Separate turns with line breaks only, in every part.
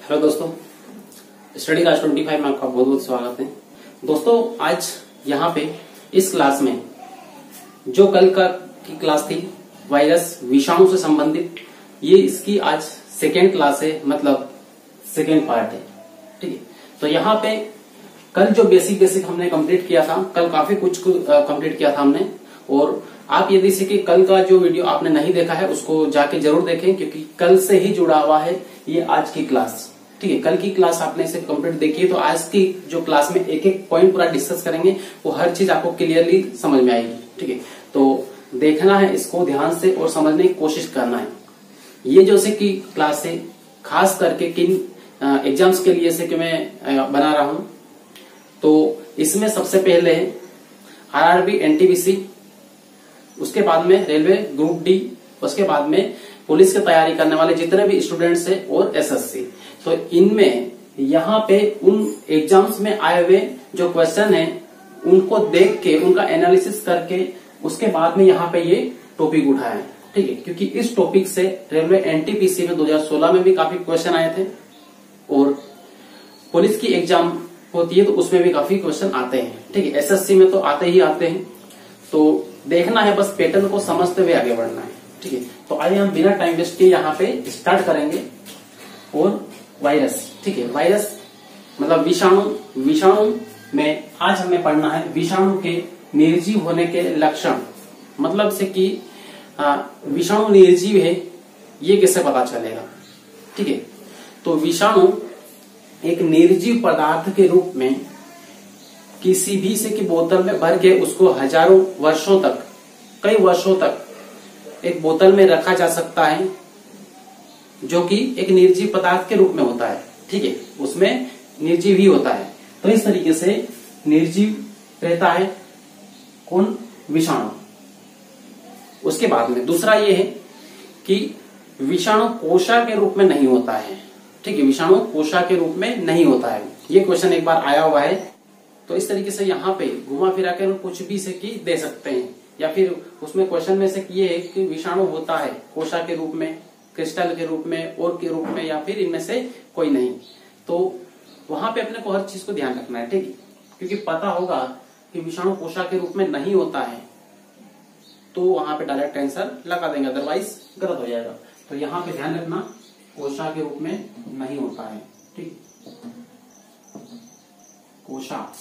Hello दोस्तों, study class 25 में आपका बहुत बहुत स्वागत है। दोस्तों आज यहाँ पे इस क्लास में जो कल की क्लास थी वायरस विषाणु से संबंधित, ये इसकी आज सेकेंड क्लास है, मतलब सेकेंड पार्ट है। ठीक है, तो यहाँ पे कल जो बेसिक हमने कंप्लीट किया था, कल काफी कुछ कंप्लीट किया था हमने। और आप यदि से कि कल का जो वीडियो आपने नहीं देखा है उसको जाके जरूर देखें, क्योंकि कल से ही जुड़ा हुआ है ये आज की क्लास। ठीक है, कल की क्लास आपने इसे कंप्लीट देखी है, तो आज की जो क्लास में एक एक पॉइंट पूरा डिस्कस करेंगे, वो हर चीज आपको क्लियरली समझ में आएगी। ठीक है, तो देखना है इसको ध्यान से और समझने की कोशिश करना है। ये जो से की क्लास है खास करके किन एग्जाम्स के लिए से कि मैं बना रहा हूं, तो इसमें सबसे पहले आरआरबी एनटीपीसी, उसके बाद में रेलवे ग्रुप डी, उसके बाद में पुलिस की तैयारी करने वाले जितने भी स्टूडेंट्स हैं और एसएससी। तो इनमें यहाँ पे उन एग्जाम्स में आए हुए जो क्वेश्चन है उनको देख के उनका एनालिसिस करके उसके बाद में यहाँ पे ये टॉपिक उठाया है। ठीक है, क्योंकि इस टॉपिक से रेलवे एनटीपीसी में 2016 में भी काफी क्वेश्चन आए थे और पुलिस की एग्जाम होती है तो उसमें भी काफी क्वेश्चन आते हैं। ठीक है, एसएससी में तो आते ही आते हैं, तो देखना है, बस पैटर्न को समझते हुए आगे बढ़ना है। ठीक है, तो आइए हम बिना टाइम वेस्ट किए यहाँ पे स्टार्ट करेंगे। और वायरस, ठीक है, वायरस मतलब विषाणु में आज हमें पढ़ना है विषाणु के निर्जीव होने के लक्षण। मतलब से कि विषाणु निर्जीव है ये कैसे पता चलेगा। ठीक है, तो विषाणु एक निर्जीव पदार्थ के रूप में किसी भी से की बोतल में भर के उसको हजारों वर्षों तक, कई वर्षों तक एक बोतल में रखा जा सकता है, जो कि एक निर्जीव पदार्थ के रूप में होता है। ठीक है, उसमें निर्जीव ही होता है। तो इस तरीके से निर्जीव रहता है कौन? विषाणु। उसके बाद में दूसरा ये है कि विषाणु कोशा के रूप में नहीं होता है। ठीक है, विषाणु कोशा के रूप में नहीं होता है। ये क्वेश्चन एक बार आया हुआ है, तो इस तरीके से यहाँ पे घुमा फिरा कर कुछ भी से की दे सकते हैं, या फिर उसमें क्वेश्चन में से ये है कि विषाणु होता है कोशा के रूप में, क्रिस्टल के रूप में, और के रूप में, या फिर इनमें से कोई नहीं। तो वहां पे अपने को हर चीज को ध्यान रखना है। ठीक है, क्योंकि पता होगा कि विषाणु कोशा के रूप में नहीं होता है तो वहां पे डायरेक्ट आंसर लगा देंगे, अदरवाइज गलत हो जाएगा। तो यहाँ पे ध्यान रखना, कोशा के रूप में नहीं होता है। ठीक, कोशा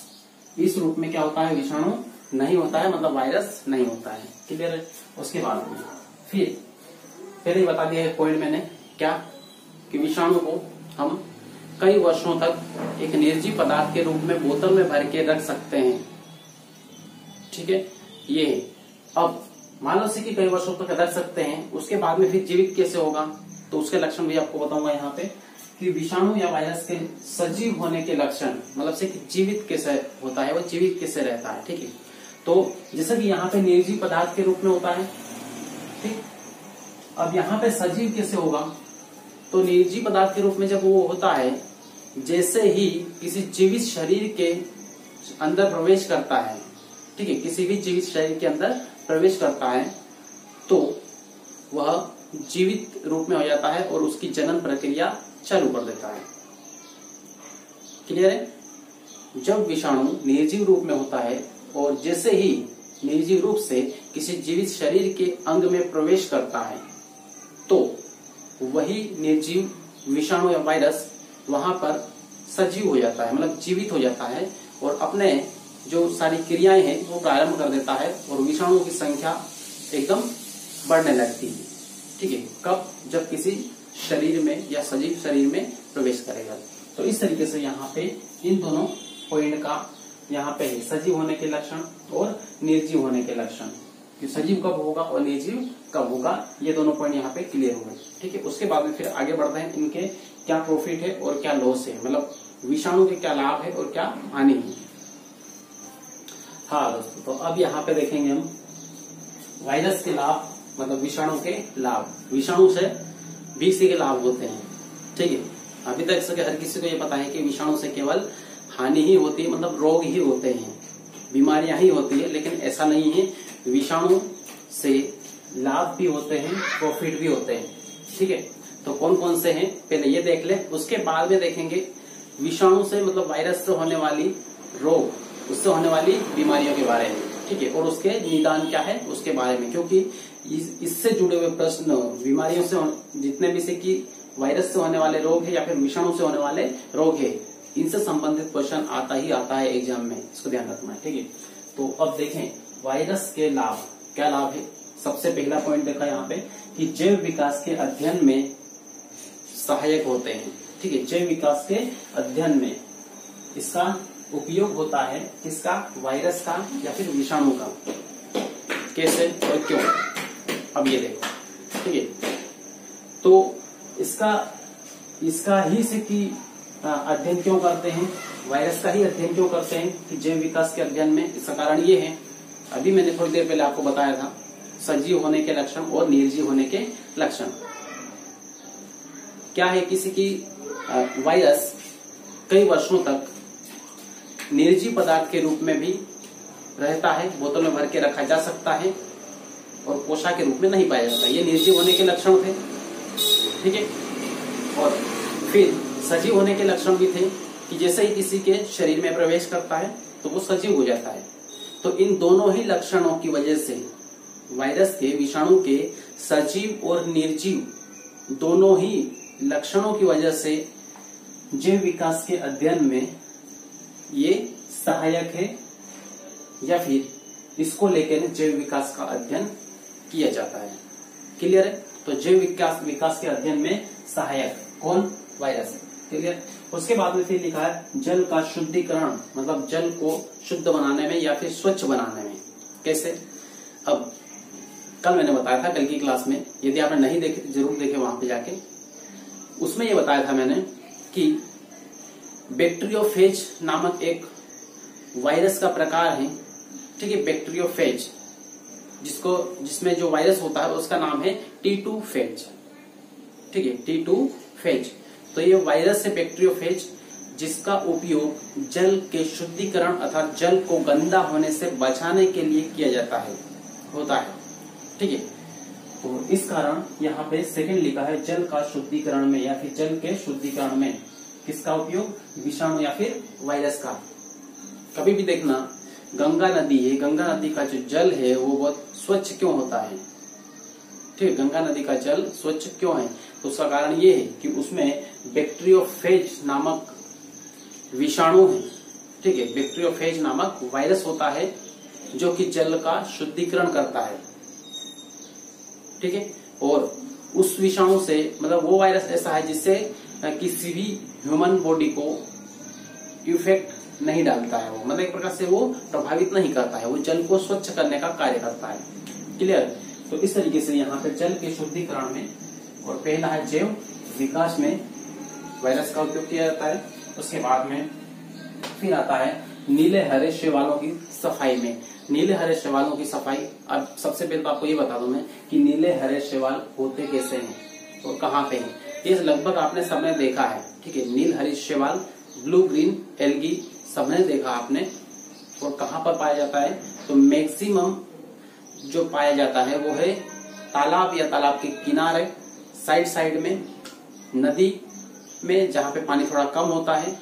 इस रूप में क्या होता है? विषाणु नहीं होता है, मतलब वायरस नहीं होता है। क्लियर है? उसके बाद में फिर पहले ही बता दिया है पॉइंट मैंने क्या, कि विषाणु को हम कई वर्षों तक एक निर्जीव पदार्थ के रूप में बोतल में भर के रख सकते हैं। ठीक है, ये अब मान लो से कि कई वर्षों तक रख सकते हैं, उसके बाद में फिर जीवित कैसे होगा, तो उसके लक्षण भी आपको बताऊंगा यहाँ पे, कि विषाणु या वायरस के सजीव होने के लक्षण, मतलब से कि जीवित कैसे होता है, वो जीवित कैसे रहता है। ठीक है, तो जैसे कि यहाँ पे निर्जीव पदार्थ के रूप में होता है। ठीक, अब यहाँ पे सजीव कैसे होगा? तो निर्जीव पदार्थ के रूप में जब वो होता है, जैसे ही किसी जीवित शरीर के अंदर प्रवेश करता है, ठीक है, किसी भी जीवित शरीर के अंदर प्रवेश करता है तो वह जीवित रूप में हो जाता है और उसकी जनन प्रक्रिया चालू कर देता है। क्लियर है? जब विषाणु निर्जीव रूप में होता है और जैसे ही निर्जीव रूप से किसी जीवित शरीर के अंग में प्रवेश करता है तो वही निर्जीव विषाणु या वायरस वहां पर सजीव हो जाता है, मतलब जीवित हो जाता है और अपने जो सारी क्रियाएं हैं वो प्रारंभ कर देता है और विषाणुओं की संख्या एकदम बढ़ने लगती है। ठीक है, कब? जब किसी शरीर में या सजीव शरीर में प्रवेश करेगा। तो इस तरीके से यहाँ पे इन दोनों पॉइंट का यहाँ पे है, सजीव होने के लक्षण और निर्जीव होने के लक्षण, कि सजीव कब होगा और निर्जीव कब होगा, ये दोनों पॉइंट यहाँ पे क्लियर हो गए। ठीक है, उसके बाद में फिर आगे बढ़ते हैं, इनके क्या प्रॉफिट है और क्या लॉस है, मतलब विषाणु के क्या लाभ है और क्या हानि है। हाँ दोस्तों, तो अब यहाँ पे देखेंगे हम वायरस के लाभ, मतलब विषाणु के लाभ। विषाणु से 20 के लाभ होते हैं। ठीक है, अभी तक से हर किसी को ये पता है कि विषाणु से केवल हानि ही होती है, मतलब रोग ही होते हैं, बीमारियां ही होती है, लेकिन ऐसा नहीं है। विषाणु से लाभ भी होते हैं, प्रॉफिट भी होते हैं। ठीक है, तो कौन कौन से हैं पहले ये देख ले, उसके बाद में देखेंगे विषाणु से मतलब वायरस से होने वाली रोग, उससे होने वाली बीमारियों के बारे में, ठीक है, और उसके निदान क्या है उसके बारे में, क्योंकि इससे जुड़े हुए प्रश्न बीमारियों से जितने भी से कि वायरस से होने वाले रोग है या फिर विषाणु से होने वाले रोग है, इनसे संबंधित क्वेश्चन आता ही आता है एग्जाम में, इसको ध्यान रखना है, ठीक है। तो अब देखें वायरस के लाभ, क्या लाभ है। सबसे पहला पॉइंट देखा यहाँ पे कि जैव विकास के अध्ययन में सहायक होते हैं, ठीक है। जैव विकास के अध्ययन में इसका उपयोग होता है, किसका, वायरस का या फिर विषाणु का। कैसे और क्यों, अब ये देखो, ठीक है। तो इसका ही से कि अध्ययन क्यों करते हैं, वायरस का ही अध्ययन क्यों करते हैं कि जैव विकास के अध्ययन में, इसका कारण ये है, अभी मैंने थोड़ी देर पहले आपको बताया था, सजीव होने के लक्षण और निर्जीव होने के लक्षण। क्या है, किसी की वायरस कई वर्षों तक निर्जीव पदार्थ के रूप में भी रहता है, बोतल में भर के रखा जा सकता है और पोषक के रूप में नहीं पाया जाता, ये निर्जीव होने के लक्षण थे, ठीक है। और फिर सजीव होने के लक्षण भी थे कि जैसे ही किसी के शरीर में प्रवेश करता है तो वो सजीव हो जाता है। तो इन दोनों ही लक्षणों की वजह से वायरस के, विषाणु के सजीव और निर्जीव दोनों ही लक्षणों की वजह से जैव विकास के अध्ययन में ये सहायक है, या फिर इसको लेकर जैव विकास का अध्ययन किया जाता है। क्लियर है। तो जैव विकास के अध्ययन में सहायक कौन, वायरस, क्लियर। उसके बाद में फिर लिखा है जल का शुद्धिकरण, मतलब जल को शुद्ध बनाने में या फिर स्वच्छ बनाने में। कैसे, अब कल मैंने बताया था, कल की क्लास में, यदि आपने नहीं देखे तो जरूर देखे वहां पे जाके, उसमें ये बताया था मैंने कि बैक्टीरियोफेज नामक एक वायरस का प्रकार है, ठीक है, बैक्टीरियोफेज, जिसमें जो वायरस होता है उसका नाम है T2 फेज, ठीक है, T2 फेज। तो ये वायरस है बैक्टीरियोफेज, जिसका उपयोग जल के शुद्धिकरण अर्थात जल को गंदा होने से बचाने के लिए किया जाता है, होता है, ठीक है। तो इस कारण यहाँ पे सेकंड लिखा है जल का शुद्धिकरण में या फिर जल के शुद्धिकरण में किसका उपयोग, विषाणु या फिर वायरस का। कभी भी देखना गंगा नदी है, गंगा नदी का जो जल है वो बहुत स्वच्छ क्यों होता है, ठीक है, गंगा नदी का जल स्वच्छ क्यों है, तो उसका कारण ये है कि उसमें बैक्टीरियोफेज नामक विषाणु है, ठीक है, बैक्टीरियोफेज नामक वायरस होता है जो कि जल का शुद्धिकरण करता है, ठीक है। और उस विषाणु से, मतलब वो वायरस ऐसा है जिससे किसी भी ह्यूमन बॉडी को इफेक्ट नहीं डालता है, वो मतलब एक प्रकार से वो प्रभावित नहीं करता है, वो जल को स्वच्छ करने का कार्य करता है। क्लियर। तो इस तरीके से यहाँ पे जल के शुद्धिकरण में, और पहला है जैव विकास में वायरस का उपयोग किया जाता है। उसके बाद में फिर आता है नीले हरे शैवालों की सफाई में। नीले हरे शैवालों की सफाई, अब सबसे पहले तो आपको ये बता दूं मैं कि नीले हरे शैवाल होते कैसे हैं और कहाँ पे हैं। ये लगभग आपने सबने देखा है, ठीक है, नील हरी शैवाल, ब्लू ग्रीन एल्गी सबने देखा आपने। और कहाँ पर पाया जाता है, तो मैक्सिमम जो पाया जाता है वो है तालाब या तालाब के किनारे, साइड में, नदी में जहाँ पे पानी थोड़ा कम होता है,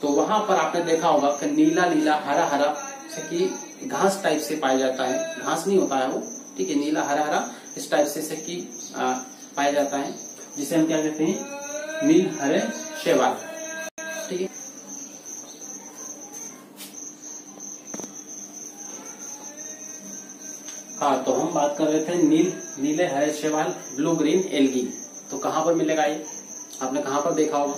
तो वहां पर आपने देखा होगा कि नीला नीला हरा हरा से कि घास टाइप से पाया जाता है, घास नहीं होता है वो, ठीक है, नीला हरा हरा इस टाइप से कि पाया जाता है, जिसे हम क्या कहते हैं, नील हरे शैवाल, ठीक है। हाँ, तो हम बात कर रहे थे नीले हरे शैवाल, ब्लू ग्रीन एल्गी। तो कहाँ पर मिलेगा ये, आपने कहाँ पर देखा होगा,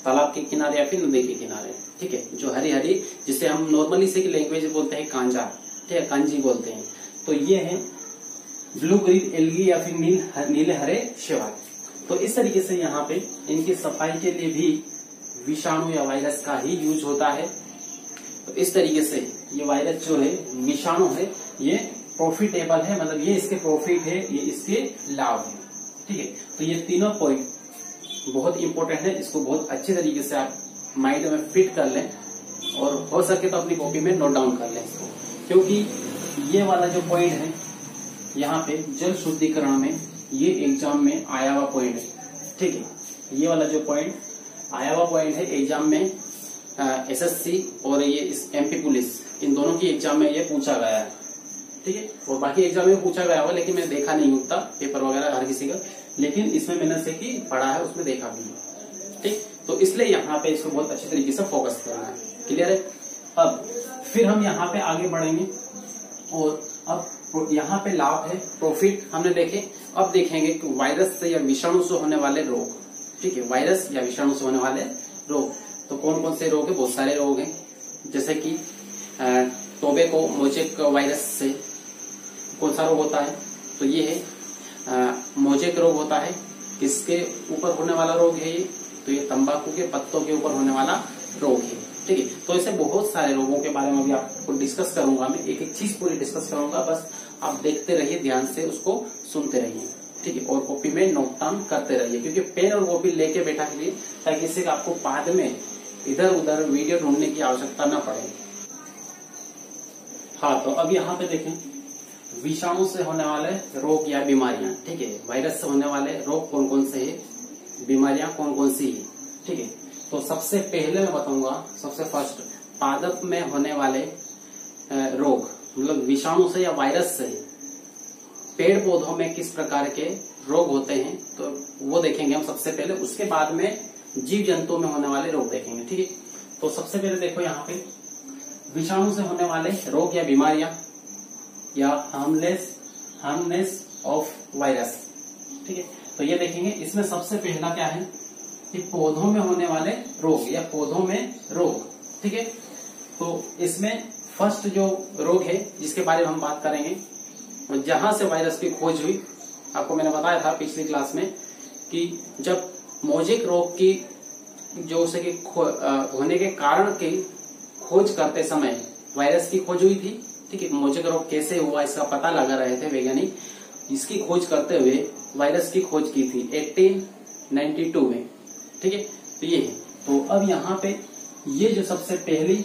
तालाब के किनारे या फिर नदी के किनारे, ठीक है, जो हरी हरी, जिसे हम नॉर्मली से लैंग्वेज बोलते हैं कांजा, ठीक है, कांजी बोलते हैं। तो ये है ब्लू ग्रीन एल्गी या फिर नीले हरे शैवाल। तो इस तरीके से यहाँ पे इनकी सफाई के लिए भी विषाणु या वायरस का ही यूज होता है। तो इस तरीके से ये वायरस जो है, विषाणु है, ये प्रॉफिटेबल है, मतलब ये इसके प्रॉफिट है, ये इसके लाभ है, ठीक है। तो ये तीनों पॉइंट बहुत इंपॉर्टेंट है, इसको बहुत अच्छे तरीके से आप माइंड में फिट कर लें और हो सके तो अपनी कॉपी में नोट डाउन कर लें इसको, क्योंकि ये वाला जो पॉइंट है यहाँ पे जल शुद्धिकरण में, ये एग्जाम में आया हुआ पॉइंट है, ठीक है, ये वाला जो पॉइंट आया हुआ पॉइंट है एग्जाम में एसएससी और ये इस एमपी पुलिस, इन दोनों की एग्जाम में ये पूछा गया है। ठीक है, और बाकी एग्जाम में पूछा गया होगा लेकिन मैंने देखा नहीं उतना पेपर वगैरह हर किसी का, लेकिन इसमें मैंने से कि पढ़ा है उसमें देखा भी है। ठीक, तो इसलिए यहाँ पे इसको बहुत अच्छी तरीके से फोकस करना है। क्लियर है। अब फिर हम यहाँ पे आगे बढ़ेंगे और अब यहाँ पे लाभ है, प्रॉफिट हमने देखे। अब देखेंगे कि वायरस से या विषाणु से होने वाले रोग। ठीक है, वायरस या विषाणु से होने वाले रोग, तो कौन कौन से रोग है? बहुत सारे रोग हैं, जैसे कि टोबैको मोजेक वायरस से कौन सा रोग होता है? तो ये है मोजेक रोग होता है। किसके ऊपर होने वाला रोग है ये? तो ये तंबाकू के पत्तों के ऊपर होने वाला रोग है। ठीक है, तो ऐसे बहुत सारे रोगों के बारे में भी आपको डिस्कस करूंगा, मैं एक एक चीज पूरी डिस्कस करूंगा, बस आप देखते रहिए, ध्यान से उसको सुनते रहिए। ठीक है, और कॉपी में नोट डाउन करते रहिए, क्योंकि पेन और कॉपी लेके बैठा कीजिए ताकि इससे आपको बाद में इधर उधर वीडियो ढूंढने की आवश्यकता न पड़े। हाँ, तो अब यहाँ पे देखें विषाणु से होने वाले रोग या बीमारियां। ठीक है, वायरस से होने वाले रोग कौन कौन से है, बीमारियां कौन कौन सी है। ठीक है, तो सबसे पहले मैं बताऊंगा, सबसे फर्स्ट पादप में होने वाले रोग, मतलब विषाणु से या वायरस से पेड़ पौधों में किस प्रकार के रोग होते हैं, तो वो देखेंगे हम सबसे पहले। उसके बाद में जीव जंतु में होने वाले रोग देखेंगे। ठीक है, तो सबसे पहले देखो यहाँ पे विषाणु से होने वाले रोग या बीमारियां या हार्मनेस ऑफ वायरस। ठीक है, तो ये देखेंगे। इसमें सबसे पहला क्या है कि पौधों में होने वाले रोग या पौधों में रोग। ठीक है, तो इसमें फर्स्ट जो रोग है जिसके बारे में हम बात करेंगे, जहां से वायरस की खोज हुई, आपको मैंने बताया था पिछली क्लास में कि जब मोजेक रोग की जो उसे होने के कारण की खोज करते समय वायरस की खोज हुई थी। ठीक है, मोजेक रोग कैसे हुआ इसका पता लगा रहे थे वैज्ञानिक, इसकी खोज करते हुए वायरस की खोज की थी 1892 में। ठीक है, तो ये है। तो अब यहाँ पे ये जो सबसे पहली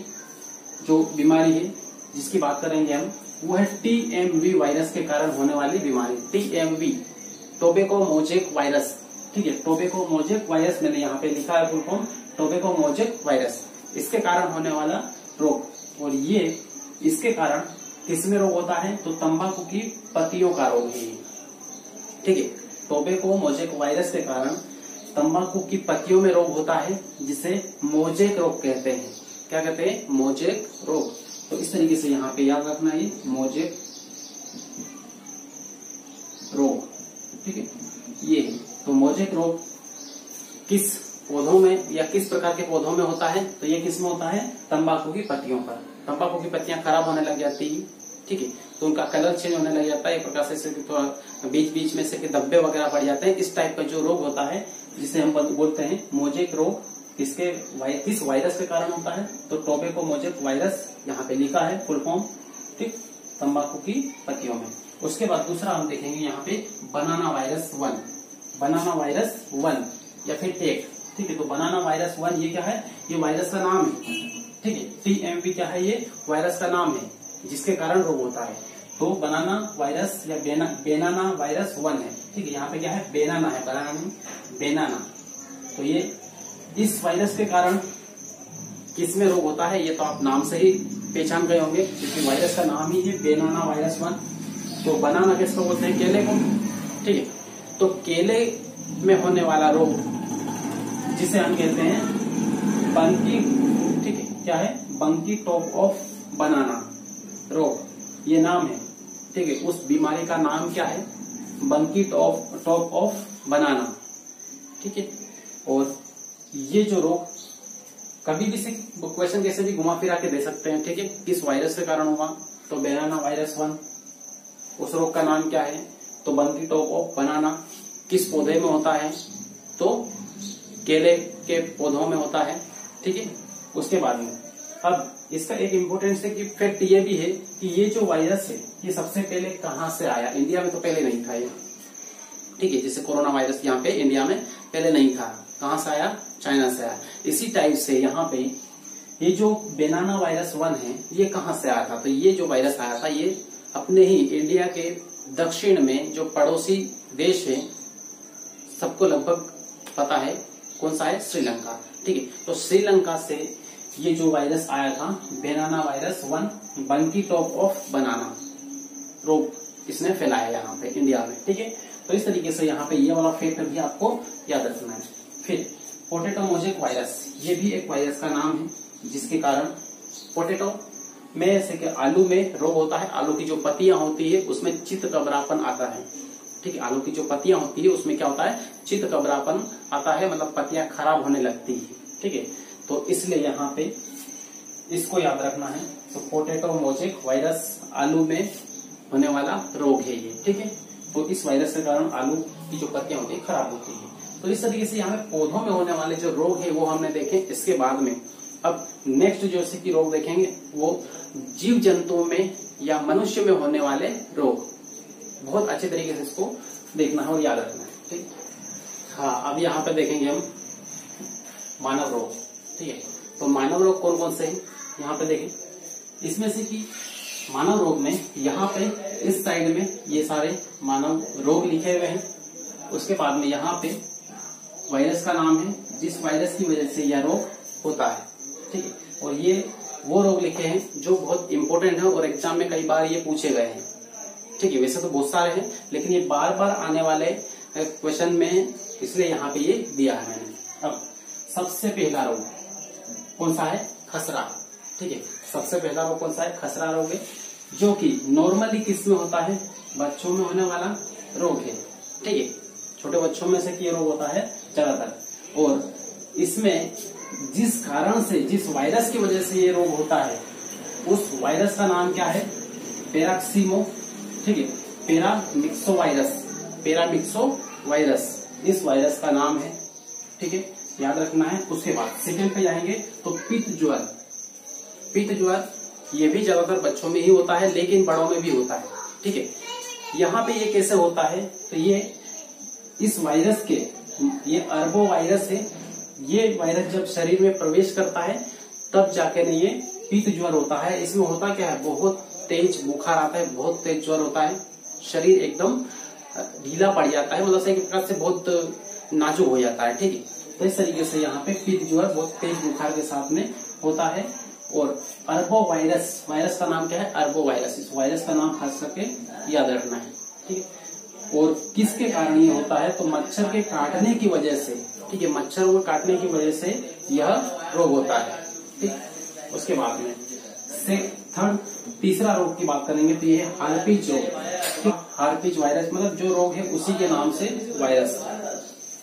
जो बीमारी है जिसकी बात करेंगे हम, वो है टीएमवी वायरस के कारण होने वाली बीमारी। TMV, tobacco mosaic virus. ठीक है, टोबैको मोजेक वायरस मैंने यहाँ पे लिखा है full form, tobacco mosaic virus, इसके कारण होने वाला रोग। और ये इसके कारण किसमें रोग होता है? तो तंबाकू की पत्तियों का रोग है। ठीक है, टोबैको मोजेक वायरस के कारण तंबाकू की पत्तियों में रोग होता है, जिसे मोजेक रोग कहते हैं। क्या कहते हैं? मोजेक रोग। तो इस तरीके से यहाँ पे याद रखना, ये मोजेक रोग। ठीक है, ये तो मोजेक रोग किस पौधों में या किस प्रकार के पौधों में होता है? तो ये किस में होता है? तंबाकू की पत्तियों पर। तंबाकू की पत्तियां खराब होने लग जाती है। ठीक है, तो उनका कलर चेंज होने लग जाता है, एक प्रकार से थोड़ा बीच बीच में से धब्बे वगैरह पड़ जाते हैं। इस टाइप का जो रोग होता है जिसे हम बोलते हैं मोजेक रोग, किस वायरस के कारण होता है? तो टोबैको मोजेक वायरस यहाँ पे लिखा है फुल फॉर्म। ठीक, तंबाकू की पत्तियों में। उसके बाद दूसरा हम देखेंगे यहाँ पे बनाना वायरस 1, बनाना वायरस 1 या फिर टेक। ठीक है, तो बनाना वायरस 1 ये क्या है? ये वायरस का नाम है। ठीक है, टीएमवी क्या है? ये वायरस का नाम है जिसके कारण रोग होता है। तो बनाना वायरस या बेनाना वायरस 1 है। ठीक है, यहाँ पे क्या है? बेनाना है, बनाना नहीं, बेनाना। तो ये इस वायरस के कारण किसमें रोग होता है? ये तो आप नाम से ही पहचान गए होंगे, क्योंकि वायरस का नाम ही है बेनाना वायरस 1। तो बनाना किसको बोलते हैं? केले को। ठीक है, तो केले में होने वाला रोग जिसे हम कहते हैं बंकी। ठीक है, क्या है? बंकी टॉप ऑफ बनाना रोग, ये नाम है। ठीक है, उस बीमारी का नाम क्या है? बंकी टॉप ऑफ बनाना। ठीक है, और ये जो रोग कभी भी क्वेश्चन कैसे भी घुमा फिरा के दे सकते हैं। ठीक है, किस वायरस के कारण हुआ? तो बनाना वायरस 1। उस रोग का नाम क्या है? तो बंकी टॉप ऑफ बनाना। किस पौधे में होता है? तो केले के पौधों में होता है। ठीक है, उसके बाद में अब इसका एक इम्पोर्टेंट फैक्ट ये भी है कि ये जो वायरस है ये सबसे पहले कहाँ से आया? इंडिया में तो पहले नहीं था ये। ठीक है, जैसे कोरोना वायरस यहाँ पे इंडिया में पहले नहीं था। कहाँ से आया? चाइना से आया। इसी टाइप से यहाँ पे ये जो बेनाना वायरस 1 है ये कहाँ से आया था? तो ये जो वायरस आया था ये अपने ही इंडिया के दक्षिण में जो पड़ोसी देश है सबको लगभग पता है कौन सा है, श्रीलंका। ठीक है, तो श्रीलंका से ये जो वायरस आया था banana virus 1 monkey top of banana रोग इसने फैलाया यहाँ पे इंडिया में। ठीक है, तो इस तरीके से यहाँ पे ये वाला फैक्ट भी आपको याद रखना है। फिर पोटैटो मोजेक वायरस, ये भी एक वायरस का नाम है जिसके कारण पोटैटो में जैसे कि आलू में रोग होता है। आलू की जो पत्तियां होती है उसमें चितकबरापन आता है। ठीक है, आलू की जो पत्तियां होती है उसमें क्या होता है, चितकबरापन आता है, मतलब पत्तियां खराब होने लगती है। ठीक है, तो इसलिए यहाँ पे इसको याद रखना है। तो पोटैटो मोजेक वायरस आलू में होने वाला रोग है ये। ठीक है, तो इस वायरस के कारण आलू की जो पत्तियां होती है खराब होती है। तो इस तरीके से यहाँ पे पौधों में होने वाले जो रोग है वो हमने देखे। इसके बाद में अब नेक्स्ट जो सी की रोग देखेंगे वो जीव जंतुओं में या मनुष्य में होने वाले रोग। बहुत अच्छे तरीके से इसको देखना है और याद रखना है। ठीक, हाँ, अब यहाँ पे देखेंगे हम मानव रोग। ठीक है, तो मानव रोग कौन कौन से हैं यहाँ पे देखें। इसमें से कि मानव रोग में यहाँ पे इस साइड में ये सारे मानव रोग लिखे हुए हैं। उसके बाद में यहाँ पे वायरस का नाम है जिस वायरस की वजह से यह रोग होता है। ठीक है, और ये वो रोग लिखे हैं जो बहुत इंपॉर्टेंट है और एग्जाम में कई बार ये पूछे गए हैं। ठीक है, वैसे तो बहुत सारे हैं लेकिन ये बार बार आने वाले क्वेश्चन में, इसलिए यहाँ पे ये दिया है मैंने। अब सबसे पहला रोग कौन सा है, खसरा। ठीक है, सबसे पहला रोग कौन सा है, खसरा रोग है, जो कि नॉर्मली किस में होता है, बच्चों में होने वाला रोग है। ठीक है, छोटे बच्चों में से ये रोग होता है ज्यादातर। और इसमें जिस कारण से, जिस वायरस की वजह से ये रोग होता है उस वायरस का नाम क्या है, पैराक्सीमो। ठीक है, पैरामिक्सो वायरस, पैरामिक्सो वायरस इस वायरस का नाम है। ठीक है, याद रखना है। उसके बाद सेकंड पे जाएंगे तो पित्त ज्वर। पित्त ज्वर ये भी ज्यादातर बच्चों में ही होता है लेकिन बड़ों में भी होता है। ठीक है, यहाँ पे ये कैसे होता है, तो ये इस वायरस के, ये अर्बो वायरस है, ये वायरस जब शरीर में प्रवेश करता है तब जाकर ये पित्त ज्वर होता है। इसमें होता क्या है, बहुत तेज बुखार आता है, बहुत तेज ज्वर होता है, शरीर एकदम ढीला पड़ जाता है, मतलब एक प्रकार से बहुत नाजुक हो जाता है। ठीक है, तो इस तरीके से यहाँ पे पित्त ज्वर बहुत तेज बुखार के साथ में होता है। और अर्बो वायरस, वायरस का नाम क्या है, अर्बो वायरस। इस वायरस का नाम खास करके याद रखना है। ठीक है, और किसके कारण ये होता है, तो मच्छर के काटने की वजह से। ठीक है, मच्छर को काटने की वजह से यह रोग होता है। ठीक, उसके बाद में थर्ड तीसरा रोग की बात करेंगे तो ये है हार्पिज रोग। हार्पिज वायरस मतलब जो रोग है उसी के नाम से वायरस।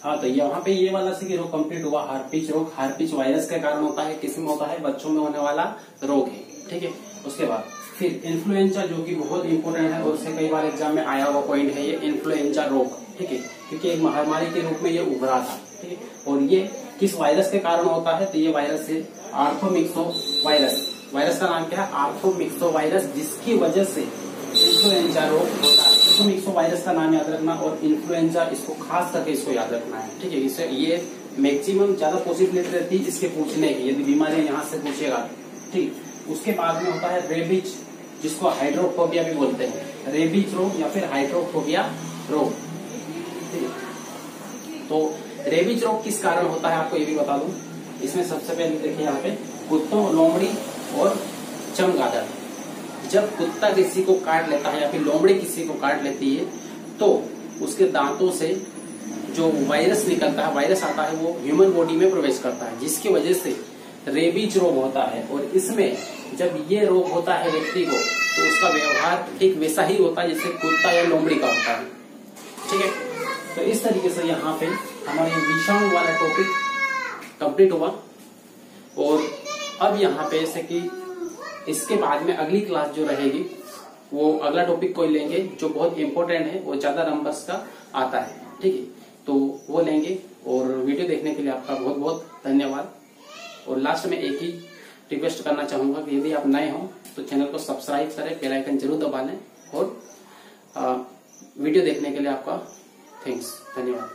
हाँ, तो यहाँ पे ये वाला से रोग कंप्लीट हुआ। हार्पिज रोग, हार्पिज वायरस के कारण होता है, किसमें होता है, बच्चों में होने वाला रोग है। ठीक है, उसके बाद फिर इन्फ्लुएंजा जो कि बहुत इंपॉर्टेंट है और उससे कई बार एग्जाम में आया हुआ पॉइंट है, ये इन्फ्लुएंजा रोग। ठीक है, क्योंकि एक महामारी के रूप में ये उभरा था। ठीक है, और ये किस वायरस के कारण होता है, तो ये वायरस है आर्थोमिक्सो वायरस। वायरस का नाम क्या है, आर्थोमिक्सो वायरस, जिसकी वजह से इन्फ्लुएंजा रोग होता है। आर्थोमिक्सो वायरस का नाम याद रखना और इन्फ्लुएंजा इसको खास करके इसको याद रखना है। ठीक है, इससे ये मैक्सिमम ज्यादा पॉसिबिलिटी रहती है इसके पूछने की, यदि बीमारियां यहाँ से पूछेगा। ठीक, उसके बाद में होता है रेबीज, जिसको हाइड्रोफोबिया भी बोलते हैं, रेबीज रोग या फिर हाइड्रोफोबिया रोग। ठीक है, तो रेबीज रोग किस कारण होता है आपको ये भी बता दूं। इसमें सबसे पहले देखिए यहाँ पे कुत्तों, लोमड़ी और चमगादड़। जब कुत्ता किसी को काट लेता है या फिर लोमड़ी किसी को काट लेती है तो उसके दांतों से जो वायरस निकलता है, वायरस आता है, वो ह्यूमन बॉडी में प्रवेश करता है, जिसकी वजह से रेबीज रोग होता है। और इसमें जब ये रोग होता है व्यक्ति को तो उसका व्यवहार ठीक वैसा ही होता है जैसे कुत्ता या लोमड़ी का होता है। ठीक है, तो इस तरीके से यहाँ पे हमारे विषाणु वाला टॉपिक कंप्लीट हुआ। और अब यहाँ पे जैसे कि इसके बाद में अगली क्लास जो रहेगी वो अगला टॉपिक कोई लेंगे जो बहुत इंपॉर्टेंट है, वो ज्यादा नंबर्स का आता है। ठीक है, तो वो लेंगे। और वीडियो देखने के लिए आपका बहुत बहुत धन्यवाद। और लास्ट में एक ही रिक्वेस्ट करना चाहूंगा कि यदि आप नए हो तो चैनल को सब्सक्राइब करें, बेल आइकन जरूर दबा लें। और वीडियो देखने के लिए आपका थैंक्स, धन्यवाद।